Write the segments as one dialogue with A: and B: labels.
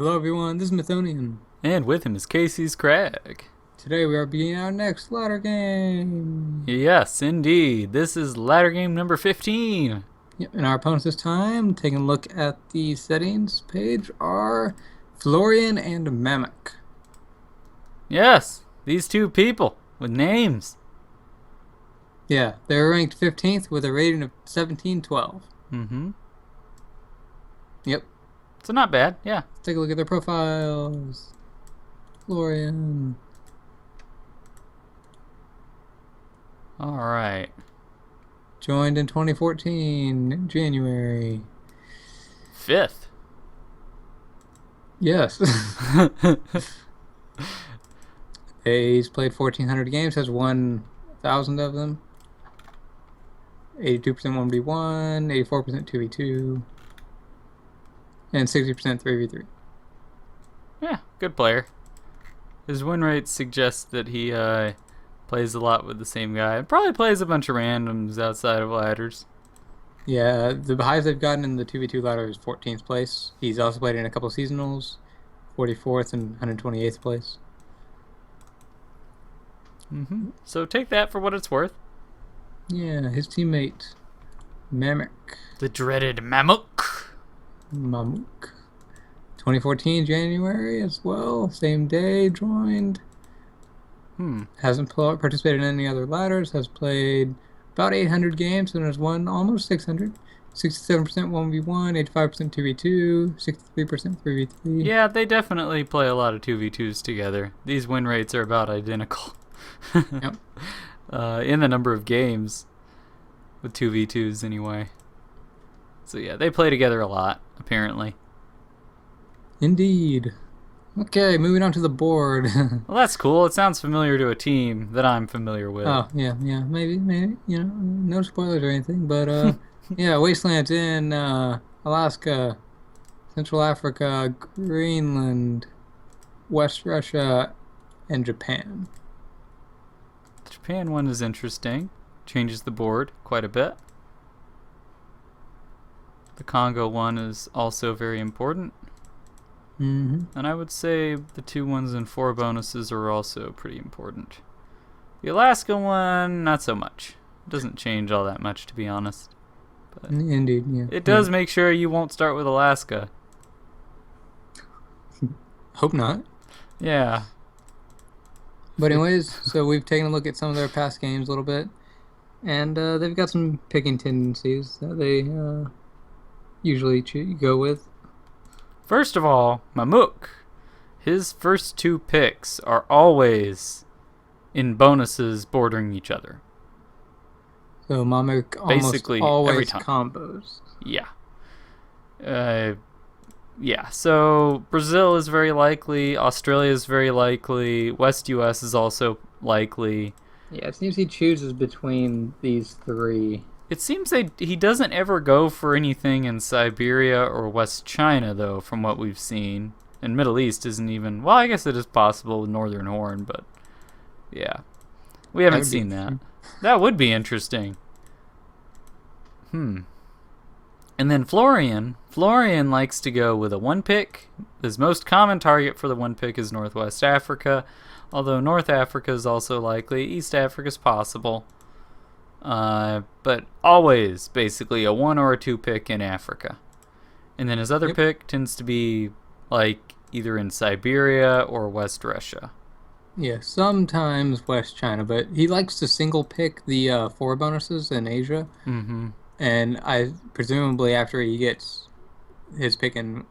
A: Hello everyone, this is Mythonian.
B: And with him is kcscrag.
A: Today we are beginning our next ladder game.
B: Yes, indeed. This is ladder game number 15.
A: Yep, and our opponents this time, taking a look at the settings page, are Florian and mamuc.
B: Yes, these two people with names.
A: Yeah, they're ranked 15th with a rating of 1712.
B: Mm-hmm.
A: Yep.
B: So not bad, yeah.
A: Let's take a look at their profiles. Florian.
B: Alright.
A: Joined in 2014, January.
B: 5th.
A: Yes. He's played 1,400 games, has won 1,000 of them. 82% 1v1, 84% 2v2, and 60% 3v3.
B: Yeah, good player. His win rate suggests that he plays a lot with the same guy. Probably plays a bunch of randoms outside of ladders.
A: Yeah, the highest they've gotten in the 2v2 ladder is 14th place. He's also played in a couple seasonals, 44th and 128th place.
B: Mm-hmm. So take that for what it's worth.
A: Yeah, his teammate, mamuc.
B: The dreaded mamuc.
A: Mamuc. 2014 January as well, same day, joined. Hasn't participated in any other ladders, has played about 800 games and has won almost 600. 67% 1v1, 85% 2v2, 63% 3v3.
B: Yeah, they definitely play a lot of 2v2s together. These win rates are about identical.
A: Yep.
B: In the number of games with 2v2s anyway. So yeah, they play together a lot, apparently.
A: Indeed. Okay, moving on to the board.
B: Well, that's cool. It sounds familiar to a team that I'm familiar with.
A: Oh, yeah, maybe, no spoilers or anything, but, yeah, Wastelands in, Alaska, Central Africa, Greenland, West Russia, and Japan.
B: The Japan one is interesting. Changes the board quite a bit. The Congo one is also very important.
A: Mm-hmm.
B: And I would say the 2 1s and 4 bonuses are also pretty important. The Alaska one, not so much. It doesn't change all that much, to be honest. But
A: Indeed, yeah.
B: it does make sure you won't start with Alaska.
A: Hope not.
B: Yeah.
A: But anyways, so we've taken a look at some of their past games a little bit, and they've got some picking tendencies that they usually go with.
B: First of all, mamuc. His first 2 picks are always in bonuses bordering each other.
A: So mamuc
B: Basically,
A: almost always
B: every time.
A: combos.
B: Yeah. Yeah, so Brazil is very likely, Australia is very likely, West US is also likely.
A: Yeah, it seems he chooses between these 3.
B: It seems he doesn't ever go for anything in Siberia or West China, though, from what we've seen. And Middle East isn't even... Well, I guess it is possible with Northern Horn, but... Yeah. We haven't seen that. That would be interesting. And then Florian. Florian likes to go with a 1 pick. His most common target for the 1 pick is Northwest Africa. Although North Africa is also likely. East Africa is possible. But always basically a 1 or a 2 pick in Africa. And then his other pick tends to be like either in Siberia or West Russia.
A: Yeah, sometimes West China, but he likes to single pick the 4 bonuses in Asia.
B: Mm-hmm.
A: And I presumably after he gets his pick in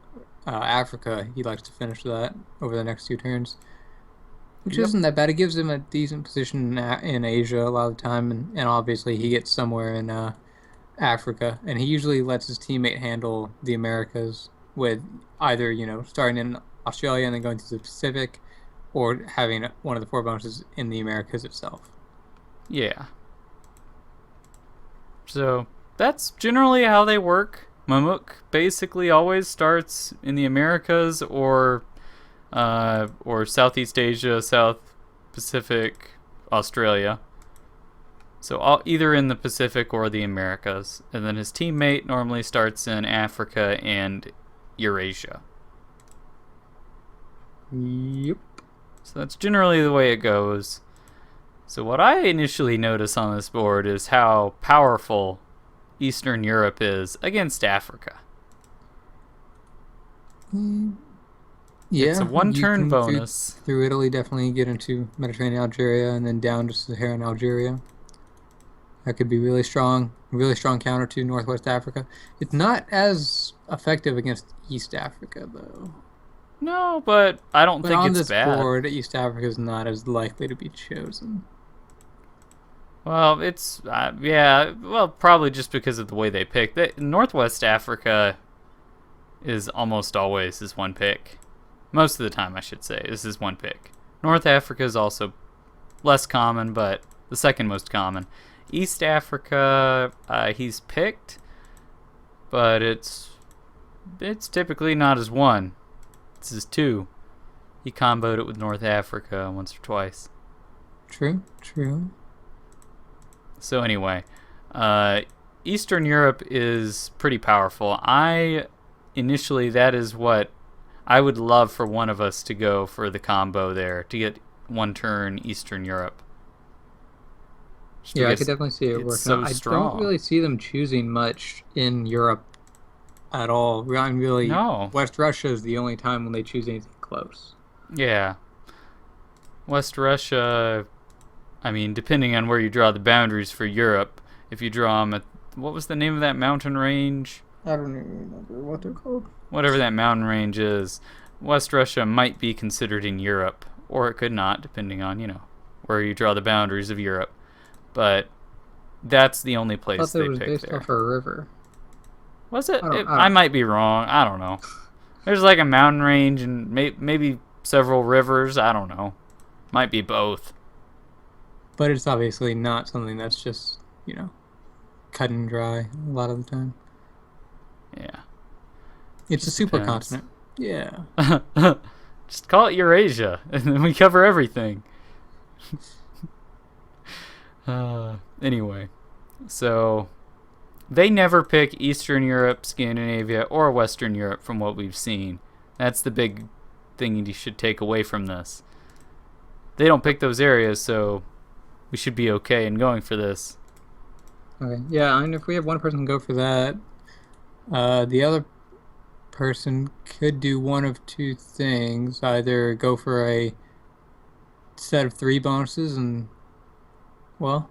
A: Africa, he likes to finish that over the next 2 turns. Which isn't that bad. It gives him a decent position in Asia a lot of the time, and obviously he gets somewhere in Africa. And he usually lets his teammate handle the Americas with either, starting in Australia and then going to the Pacific, or having one of the 4 bonuses in the Americas itself.
B: Yeah. So that's generally how they work. Mamuc basically always starts in the Americas or Southeast Asia, South Pacific, Australia. So either in the Pacific or the Americas. And then his teammate normally starts in Africa and Eurasia.
A: Yep.
B: So that's generally the way it goes. So what I initially notice on this board is how powerful Eastern Europe is against Africa.
A: Yeah,
B: It's a
A: you
B: one-turn
A: can
B: bonus.
A: through Italy definitely get into Mediterranean Algeria and then down to Saharan Algeria. That could be really strong counter to Northwest Africa. It's not as effective against East Africa though.
B: No, but I don't
A: But
B: think
A: on
B: it's
A: this
B: bad.
A: board, East Africa is not as likely to be chosen.
B: Well, it's yeah. Well, probably just because of the way they pick. Northwest Africa is almost always his one pick. Most of the time, I should say, this is one pick. North Africa is also less common, but the second most common. East Africa, he's picked, but it's typically not his one. It's his two. He comboed it with North Africa once or twice.
A: True.
B: So anyway, Eastern Europe is pretty powerful. Initially, that is what I would love for one of us to go for the combo there, to get one turn Eastern Europe.
A: Yeah, I could definitely see it working
B: so
A: out.
B: strong.
A: I don't really see them choosing much in Europe at all. I mean, really,
B: No.
A: West Russia is the only time when they choose anything close.
B: Yeah. West Russia, I mean, depending on where you draw the boundaries for Europe, if you draw them at, what was the name of that mountain range?
A: I don't even remember what they're called.
B: Whatever that mountain range is, West Russia might be considered in Europe, or it could not, depending on, where you draw the boundaries of Europe. But that's the only place they pick there.
A: Based off a river.
B: Was it? I might be wrong. I don't know. There's like a mountain range and maybe several rivers. I don't know. Might be both.
A: But it's obviously not something that's just, cut and dry a lot of the time.
B: Yeah.
A: It's a supercontinent. Yeah.
B: Just call it Eurasia, and then we cover everything. Anyway, so they never pick Eastern Europe, Scandinavia, or Western Europe from what we've seen. That's the big thing you should take away from this. They don't pick those areas, so we should be okay in going for this.
A: Okay. Yeah, I mean, if we have one person go for that, the other person could do one of two things. Either go for a set of 3 bonuses and, well,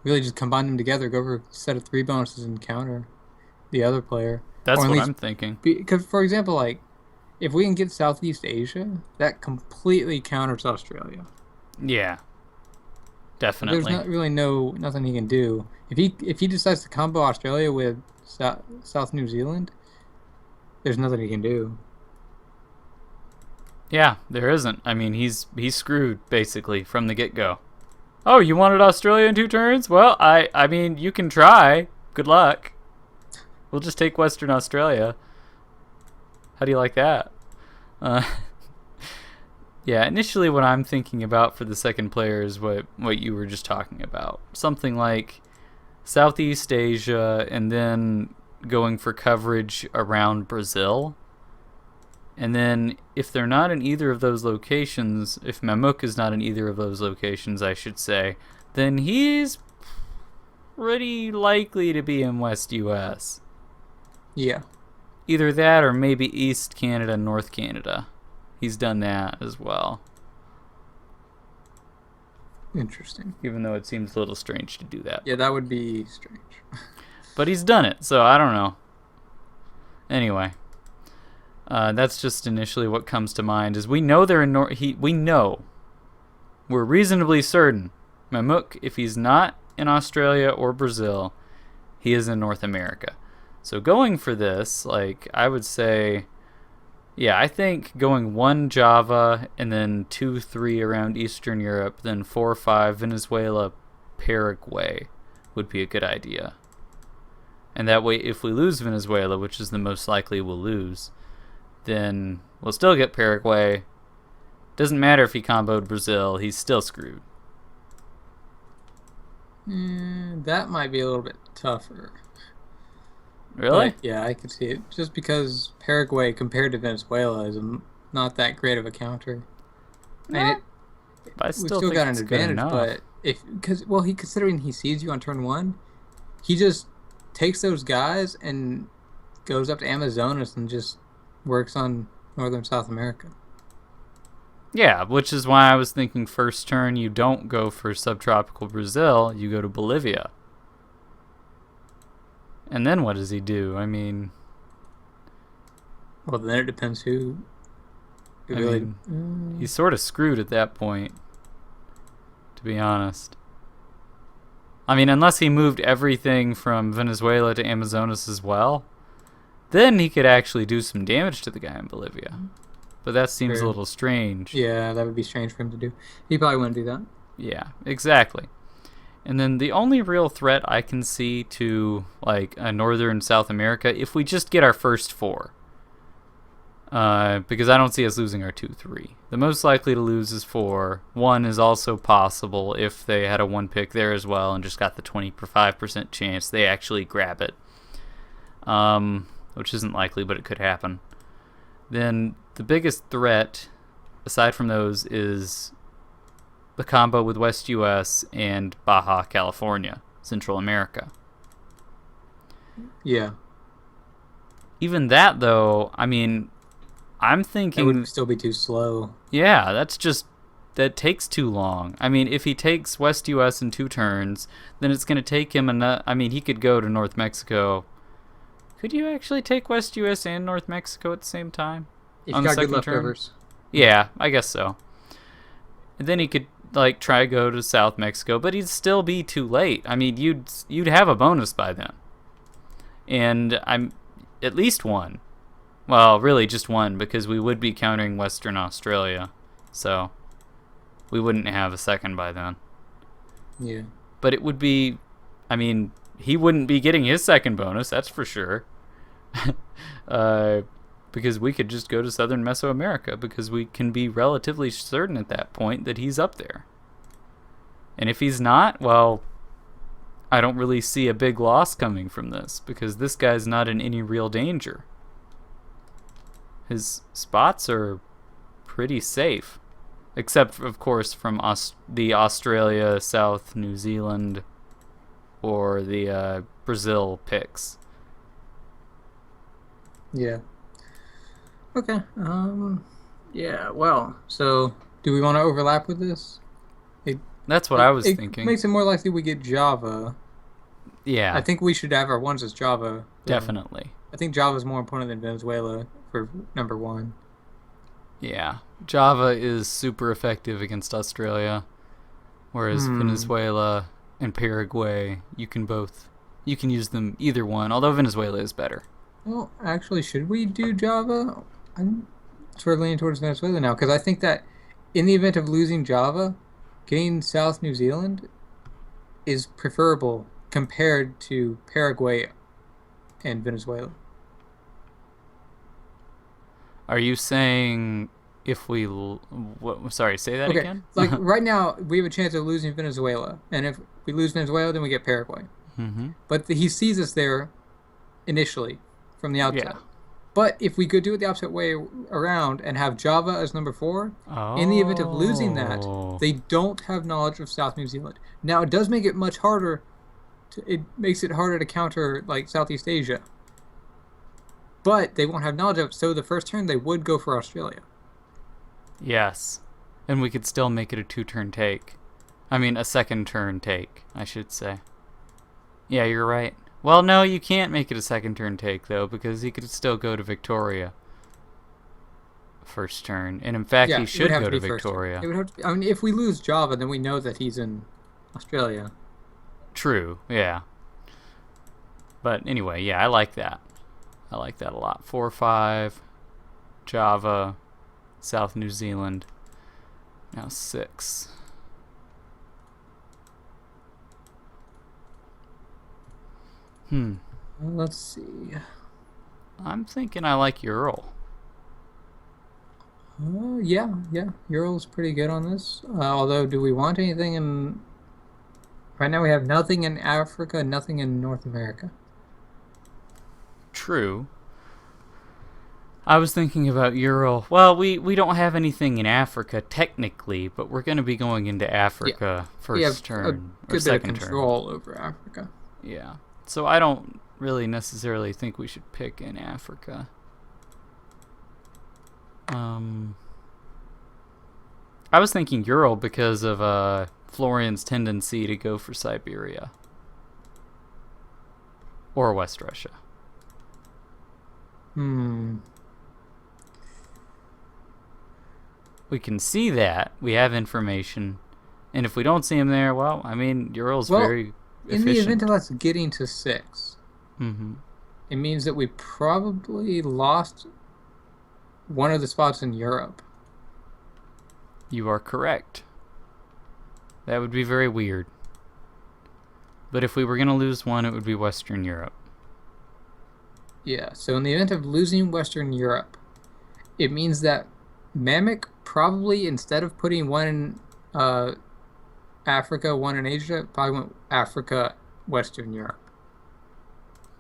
A: really just combine them together, go for a set of 3 bonuses and counter the other player.
B: That's what I'm thinking.
A: Because, for example, like, if we can get Southeast Asia, that completely counters Australia.
B: Yeah. Definitely.
A: There's not really nothing he can do. If he decides to combo Australia with South New Zealand, there's nothing he can do.
B: Yeah, there isn't. I mean, he's screwed basically from the get-go. Oh, you wanted Australia in 2 turns? Well, I mean, you can try. Good luck. We'll just take Western Australia. How do you like that? Yeah, initially what I'm thinking about for the second player is what you were just talking about. Something like Southeast Asia and then going for coverage around Brazil. And then if they're not in either of those locations, if Mamuc is not in either of those locations, I should say, then he's pretty likely to be in West US.
A: Yeah.
B: Either that or maybe East Canada and North Canada. He's done that as well.
A: Interesting.
B: Even though it seems a little strange to do that.
A: Yeah, that would be strange.
B: But he's done it, so I don't know. Anyway, that's just initially what comes to mind. Is we know they're in we're reasonably certain Mamuc, if he's not in Australia or Brazil, he is in North America. So going for this, like, I would say, yeah, I think going 1 Java and then 2, 3 around Eastern Europe, then 4, 5 Venezuela, Paraguay would be a good idea. And that way, if we lose Venezuela, which is the most likely we'll lose, then we'll still get Paraguay. Doesn't matter if he comboed Brazil, he's still screwed.
A: That might be a little bit tougher.
B: Really?
A: But, yeah, I could see it. Just because Paraguay, compared to Venezuela, is a not that great of a counter. And
B: No, but I
A: we
B: still
A: still
B: think
A: got an
B: it's good
A: advantage,
B: enough.
A: but considering he sees you on turn 1, he just takes those guys and goes up to Amazonas and just works on northern South America.
B: Yeah, which is why I was thinking first turn you don't go for subtropical Brazil, you go to Bolivia. And then what does he do? I mean,
A: Well, then it depends who. It
B: I
A: really.
B: mean, he's sort of screwed at that point, to be honest. I mean, unless he moved everything from Venezuela to Amazonas as well, then he could actually do some damage to the guy in Bolivia. But that seems a little strange.
A: Yeah, that would be strange for him to do. He probably wouldn't do that.
B: Yeah, exactly. And then the only real threat I can see to like northern South America, if we just get our first 4, because I don't see us losing our 2-3. The most likely to lose is 4. 1 is also possible if they had a 1 pick there as well and just got the 25% chance they actually grab it, which isn't likely, but it could happen. Then the biggest threat, aside from those, is the combo with West US and Baja California, Central America.
A: Yeah.
B: Even that, though, I mean, I'm thinking...
A: That would still be too slow.
B: Yeah, that takes too long. I mean, if he takes West US in 2 turns, then it's going to take him I mean, he could go to North Mexico. Could you actually take West US and North Mexico at the same time?
A: If you got good leftovers.
B: Yeah, I guess so. And then he could like try to go to South Mexico, but he'd still be too late. I mean, you'd have a bonus by then. And I'm at least 1. Well, really just 1, because we would be countering Western Australia. So we wouldn't have a second by then.
A: Yeah.
B: But it would be, I mean, he wouldn't be getting his second bonus, that's for sure. Because we could just go to Southern Mesoamerica, because we can be relatively certain at that point that he's up there. And if he's not, well, I don't really see a big loss coming from this, because this guy's not in any real danger. His spots are pretty safe, except, of course, from the Australia, South New Zealand, or the Brazil picks.
A: Yeah. Okay. Yeah. Well. So, do we want to overlap with this?
B: That's what I was thinking.
A: It makes it more likely we get Java.
B: Yeah.
A: I think we should have our ones as Java.
B: Definitely.
A: I think Java is more important than Venezuela for number 1.
B: Yeah. Java is super effective against Australia, whereas Venezuela and Paraguay, you can use them either one, although Venezuela is better.
A: Well, actually, should we do Java? I'm sort of leaning towards Venezuela now, because I think that in the event of losing Java, getting South New Zealand is preferable compared to Paraguay and Venezuela.
B: Are you saying if we... Sorry, say that again?
A: Like, right now, we have a chance of losing Venezuela, and if we lose Venezuela, then we get Paraguay.
B: Mm-hmm.
A: But he sees us there initially, from the outset.
B: Yeah.
A: But if we could do it the opposite way around and have Java as number 4, in the event of losing that, they don't have knowledge of South New Zealand. Now, it does make it much harder. It makes it harder to counter, like, Southeast Asia. But they won't have knowledge of it, so the first turn they would go for Australia.
B: Yes. And we could still make it a 2-turn take. I mean, a second turn take, I should say. Yeah, you're right. Well, no, you can't make it a second turn take, though, because he could still go to Victoria first turn. And in fact, he should go to Victoria.
A: It would have to, I mean, if we lose Java, then we know that he's in Australia.
B: True, yeah. But anyway, yeah, I like that. I like that a lot. 4-5, Java, South New Zealand. Now 6.
A: Let's see.
B: I'm thinking I like Ural.
A: Yeah. Ural's pretty good on this. Although, do we want anything in... Right now we have nothing in Africa, nothing in North America.
B: True. I was thinking about Ural. Well, we don't have anything in Africa technically, but we're going to be going into
A: Yeah,
B: Africa
A: we have
B: first
A: a
B: turn or
A: good bit of
B: second turn.
A: control over Africa.
B: Yeah. So I don't really necessarily think we should pick in Africa. I was thinking Ural because of Florian's tendency to go for Siberia or West Russia. We can see that. We have information. And if we don't see him there, well, I mean, Ural's very efficient.
A: In the event of us getting to 6,
B: Mm-hmm.
A: it means that we probably lost one of the spots in Europe.
B: You are correct. That would be very weird. But if we were going to lose one, it would be Western Europe.
A: Yeah, so in the event of losing Western Europe, it means that mamuc probably, instead of putting one in Africa, one in Asia, probably went Africa, Western Europe.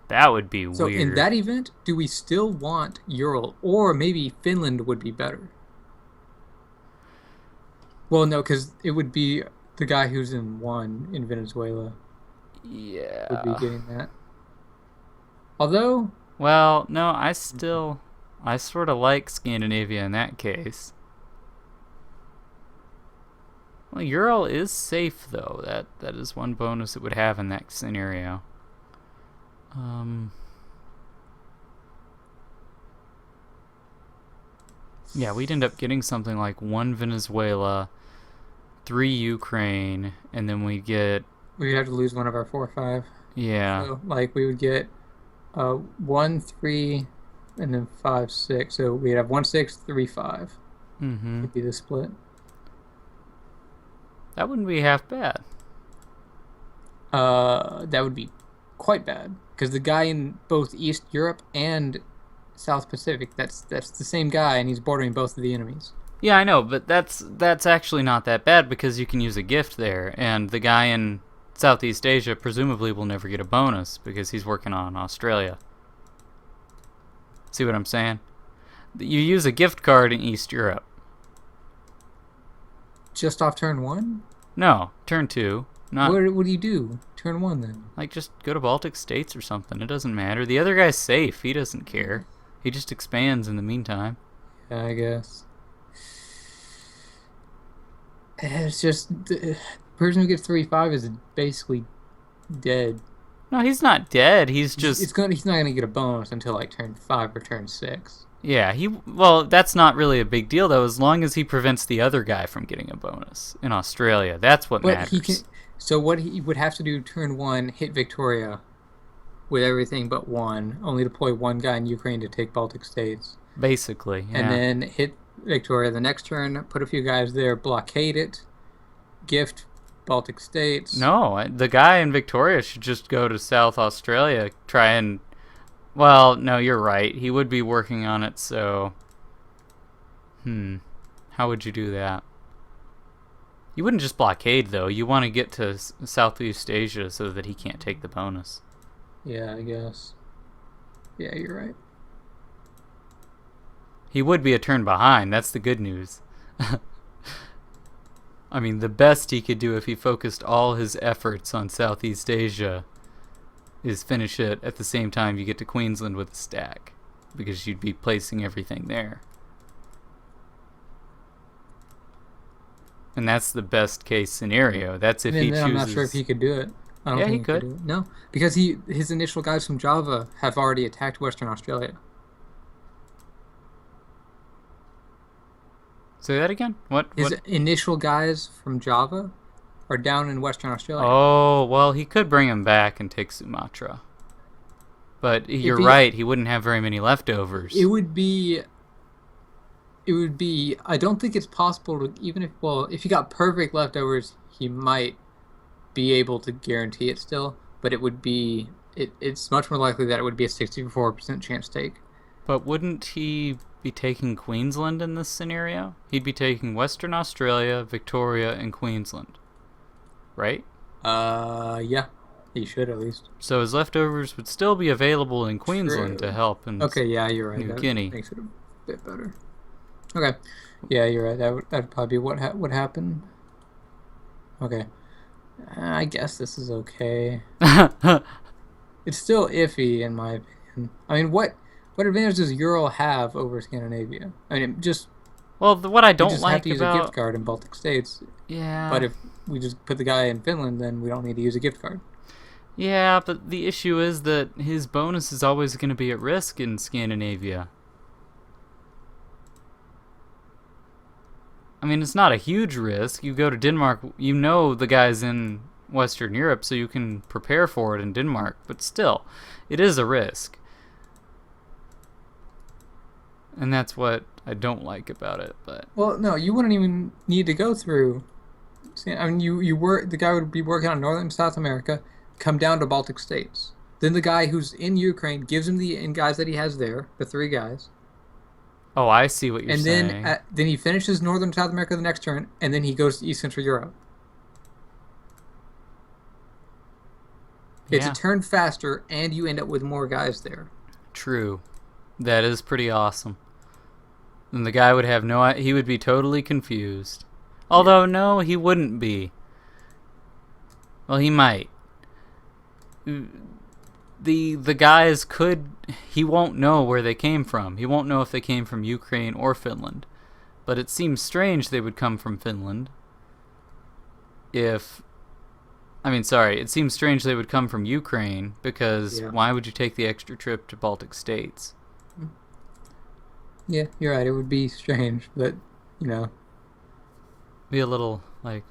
B: That would be
A: So
B: weird.
A: in that event, do we still want Ural? Or maybe Finland would be better? Well, no, because it would be the guy who's in 1 in Venezuela
B: Yeah.
A: would be getting that. Although...
B: Well, no, I sort of like Scandinavia in that case. Well, Ural is safe, though. That is one bonus it would have in that scenario. Yeah, we'd end up getting something like 1 Venezuela, 3 Ukraine, and then we'd get...
A: we'd have to lose one of our 4 or 5.
B: Yeah.
A: So, like, we would get 1, 3, and then 5, 6. So we'd have 1, 6, 3, 5.
B: Mm-hmm.
A: Would be the split.
B: That wouldn't be half bad.
A: That would be quite bad. Because the guy in both East Europe and South Pacific, that's the same guy, and he's bordering both of the enemies.
B: Yeah, I know, but that's actually not that bad because you can use a gift there, and the guy in Southeast Asia presumably will never get a bonus because he's working on Australia. See what I'm saying? You use a gift card in East Europe.
A: Just off turn 1?
B: No, turn 2. Not
A: What do you do? Turn 1 then.
B: like just go to Baltic States or something. It doesn't matter. The other guy's safe. He doesn't care. He just expands in the meantime.
A: Yeah, I guess. It's just the person who gets 3-5 is basically dead.
B: No, he's not dead. He's just
A: He's not gonna get a bonus until like turn 5 or turn 6.
B: yeah, well, that's not really a big deal though, as long as he prevents the other guy from getting a bonus in Australia. That's what
A: But
B: matters.
A: so what he would have to do turn 1, hit Victoria with everything but 1, only deploy 1 guy in Ukraine to take Baltic states.
B: Basically, yeah.
A: And then hit Victoria the next turn, put a few guys there, blockade it, gift Baltic states.
B: No, the guy in Victoria should just go to South Australia, try and... Well, no, you're right. He would be working on it, so... How would you do that? You wouldn't just blockade, though. You want to get to Southeast Asia so that he can't take the bonus.
A: Yeah, I guess. Yeah, you're right.
B: He would be a turn behind. That's the good news. I mean, the best he could do if he focused all his efforts on Southeast Asia is finish it at the same time you get to Queensland with a stack, because you'd be placing everything there. And that's the best case scenario. That's if he chooses...
A: I'm not sure if he could do it. I don't
B: Yeah,
A: think
B: he could.
A: do it. No, because his initial guys from Java have already attacked Western Australia.
B: Say that again? What?
A: His
B: What?
A: initial guys from Java are down in Western Australia.
B: Oh, well, he could bring him back and take Sumatra. But you're right, he wouldn't have very many leftovers.
A: It would be... I don't think it's possible to, even if, well, if he got perfect leftovers, he might be able to guarantee it still, but it would be, it's much more likely that it would be a 64% chance take.
B: But wouldn't he be taking Queensland in this scenario? He'd be taking Western Australia, Victoria, and Queensland. Right?
A: Yeah. He should, at least.
B: So his leftovers would still be available in Queensland to help in
A: Okay, yeah, you're right.
B: New
A: That
B: Guinea.
A: makes it bit better. Okay. Yeah, you're right. That'd probably be what would happen. Okay. I guess this is okay. It's still iffy in my opinion. I mean, what advantage does Ural have over Scandinavia? I mean, just
B: Well, what I
A: we
B: don't
A: just have
B: like
A: to use a gift
B: about
A: card in Baltic states.
B: yeah,
A: But if we just put the guy in Finland, then we don't need to use a gift card.
B: yeah, but the issue is that his bonus is always going to be at risk in Scandinavia. I mean, it's not a huge risk. You go to Denmark, you know the guy's in Western Europe, so you can prepare for it in Denmark. But still, it is a risk. And that's what I don't like about it. But
A: Well, no, you wouldn't even need to go through. I mean, you work. The guy would be working on Northern and South America, come down to Baltic states. Then the guy who's in Ukraine gives him the guys that he has there, the three guys,
B: oh, I see what you're
A: and
B: saying.
A: then he finishes Northern South America the next turn, and then he goes to East Central Europe. It's
B: Yeah,
A: a turn faster, and you end up with more guys there.
B: true. That is pretty awesome. And the guy would have no. He would be totally confused. Although no, he wouldn't be. Well, he might. The guys could. He won't know where they came from. He won't know if they came from Ukraine or Finland. But it seems strange they would come from Finland. It seems strange they would come from Ukraine because
A: Yeah.
B: why would you take the extra trip to Baltic states?
A: Yeah, you're right. It would be strange, but you know,
B: Be a little like,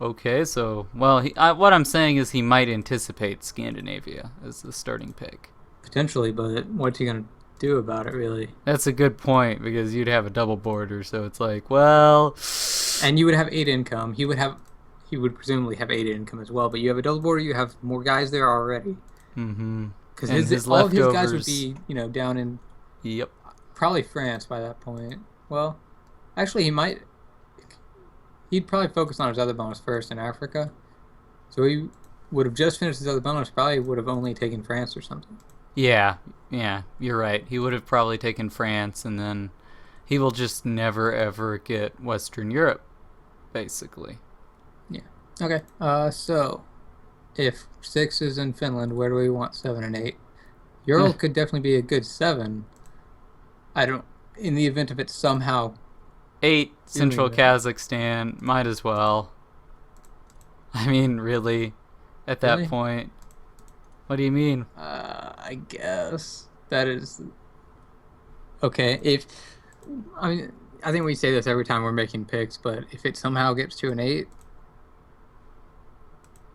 B: okay, so what I'm saying is he might anticipate Scandinavia as the starting pick.
A: potentially. But what's he gonna do about it, really?
B: That's a good point because you'd have a double border, so it's like, well,
A: And you would have 8 income. He would presumably have 8 income as well. But you have a double border. You have more guys there already.
B: mm-hmm.
A: Because
B: And his
A: all of his guys would
B: leftovers-
A: be, down in
B: Yep.
A: probably France by that point. Well, actually, he'd probably focus on his other bonus first in Africa. So he would have just finished his other bonus. Probably would have only taken France or something.
B: Yeah, you're right. He would have probably taken France, and then he will just never ever get Western Europe, basically.
A: Yeah. Okay. So if 6 is in Finland, where do we want 7 and 8? Ural could definitely be a good 7. In the event of it somehow
B: 8, Central
A: that.
B: Kazakhstan, might as well. I mean, really, at that
A: Really?
B: point. What do you mean?
A: I guess that is okay. I think we say this every time we're making picks, but if it somehow gets to an 8,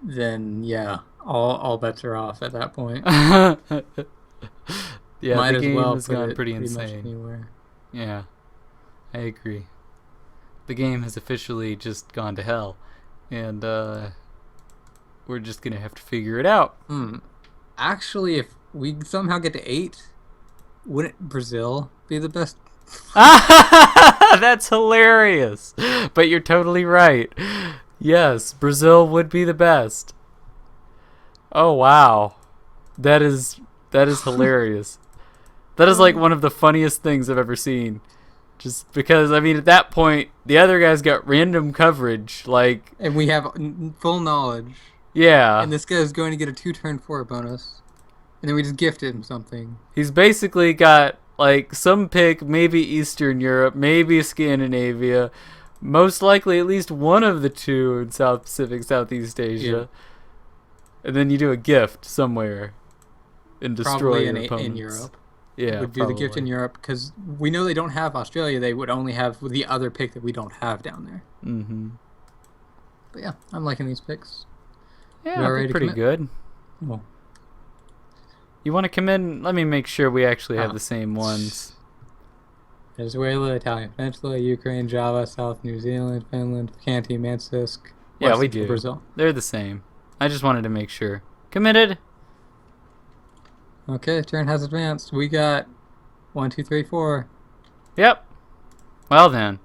A: then yeah, all bets are off at that point.
B: Yeah,
A: Might
B: the
A: as
B: game
A: well
B: has
A: put
B: gone
A: it
B: pretty
A: much
B: insane.
A: anywhere.
B: Yeah, I agree. The game has officially just gone to hell, and we're just gonna have to figure it out.
A: Actually, if we somehow get to 8, wouldn't Brazil be the best?
B: That's hilarious. But you're totally right. Yes, Brazil would be the best. Oh wow. That is hilarious. That is like one of the funniest things I've ever seen. Just because I mean at that point the other guys got random coverage
A: And we have full knowledge.
B: yeah.
A: And this guy is going to get a 2-turn 4 bonus. And then we just gift him something.
B: He's basically got some pick, maybe Eastern Europe, maybe Scandinavia, most likely at least one of the two in South Pacific, Southeast Asia. Yeah. And then you do a gift somewhere and destroy
A: Probably
B: your
A: in
B: opponents.
A: Europe.
B: Yeah,
A: would do the gift in Europe because we know they don't have Australia. They would only have the other pick that we don't have down there.
B: Mm-hmm.
A: But yeah, I'm liking these picks.
B: Yeah, I think pretty good.
A: Oh.
B: You want to come in? Let me make sure we actually have the same ones.
A: Venezuela, Italian Peninsula, Ukraine, Java, South New Zealand, Finland, Canty, Mansisk.
B: Yeah, we do.
A: Brazil.
B: They're the same. I just wanted to make sure. Committed.
A: Okay, turn has advanced. We got 1, 2, 3, 4.
B: Yep. Well then,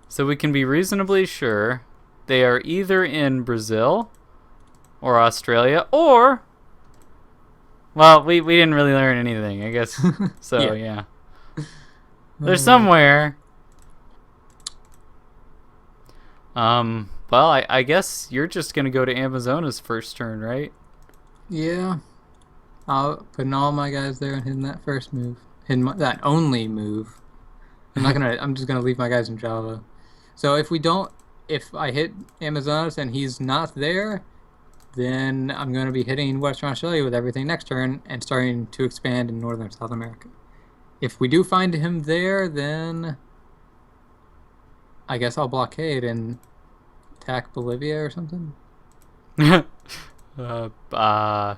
B: so we can be reasonably sure they are either in Brazil or Australia or, well, we didn't really learn anything, I guess. So yeah. They're somewhere. Well, I guess you're just gonna go to Amazona's first turn, right?
A: Yeah. I'll putting all my guys there and hitting that first move. That only move. I'm just gonna leave my guys in Java. So if I hit Amazonas and he's not there, then I'm gonna be hitting Western Australia with everything next turn and starting to expand in Northern South America. If we do find him there, then I guess I'll blockade and attack Bolivia or something.
B: uh, uh,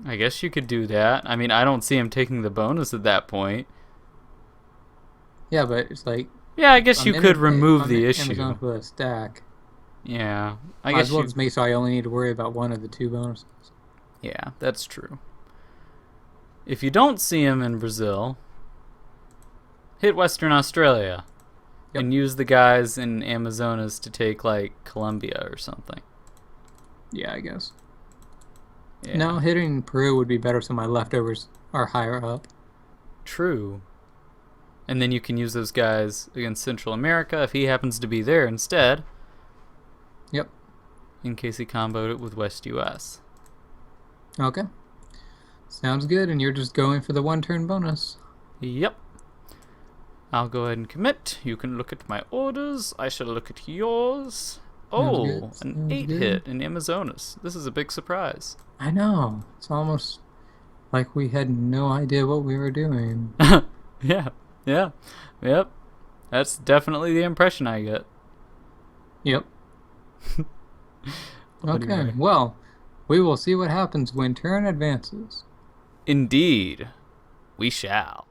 B: I guess you could do that. I mean, I don't see him taking the bonus at that point.
A: Yeah, but it's like...
B: Yeah, I guess you could remove the issue.
A: Amazon with a stack.
B: Yeah, I
A: Might
B: guess
A: as well just make so I only need to worry about one of the two bonuses.
B: Yeah, that's true. If you don't see him in Brazil, hit Western Australia. Yep. And use the guys in Amazonas to take, like, Colombia or something.
A: Yeah, I guess.
B: Yeah.
A: No, hitting Peru would be better so my leftovers are higher up.
B: True. And then you can use those guys against Central America if he happens to be there instead.
A: Yep.
B: In case he comboed it with West US.
A: Okay. Sounds good, and you're just going for the one-turn bonus.
B: Yep. I'll go ahead and commit. You can look at my orders. I shall look at yours. Oh, an 8 hit in Amazonas. This is a big surprise.
A: I know. It's almost like we had no idea what we were doing.
B: Yeah. Yep. That's definitely the impression I get.
A: Yep. Okay,
B: Anyway.
A: well, we will see what happens when turn advances.
B: Indeed, we shall.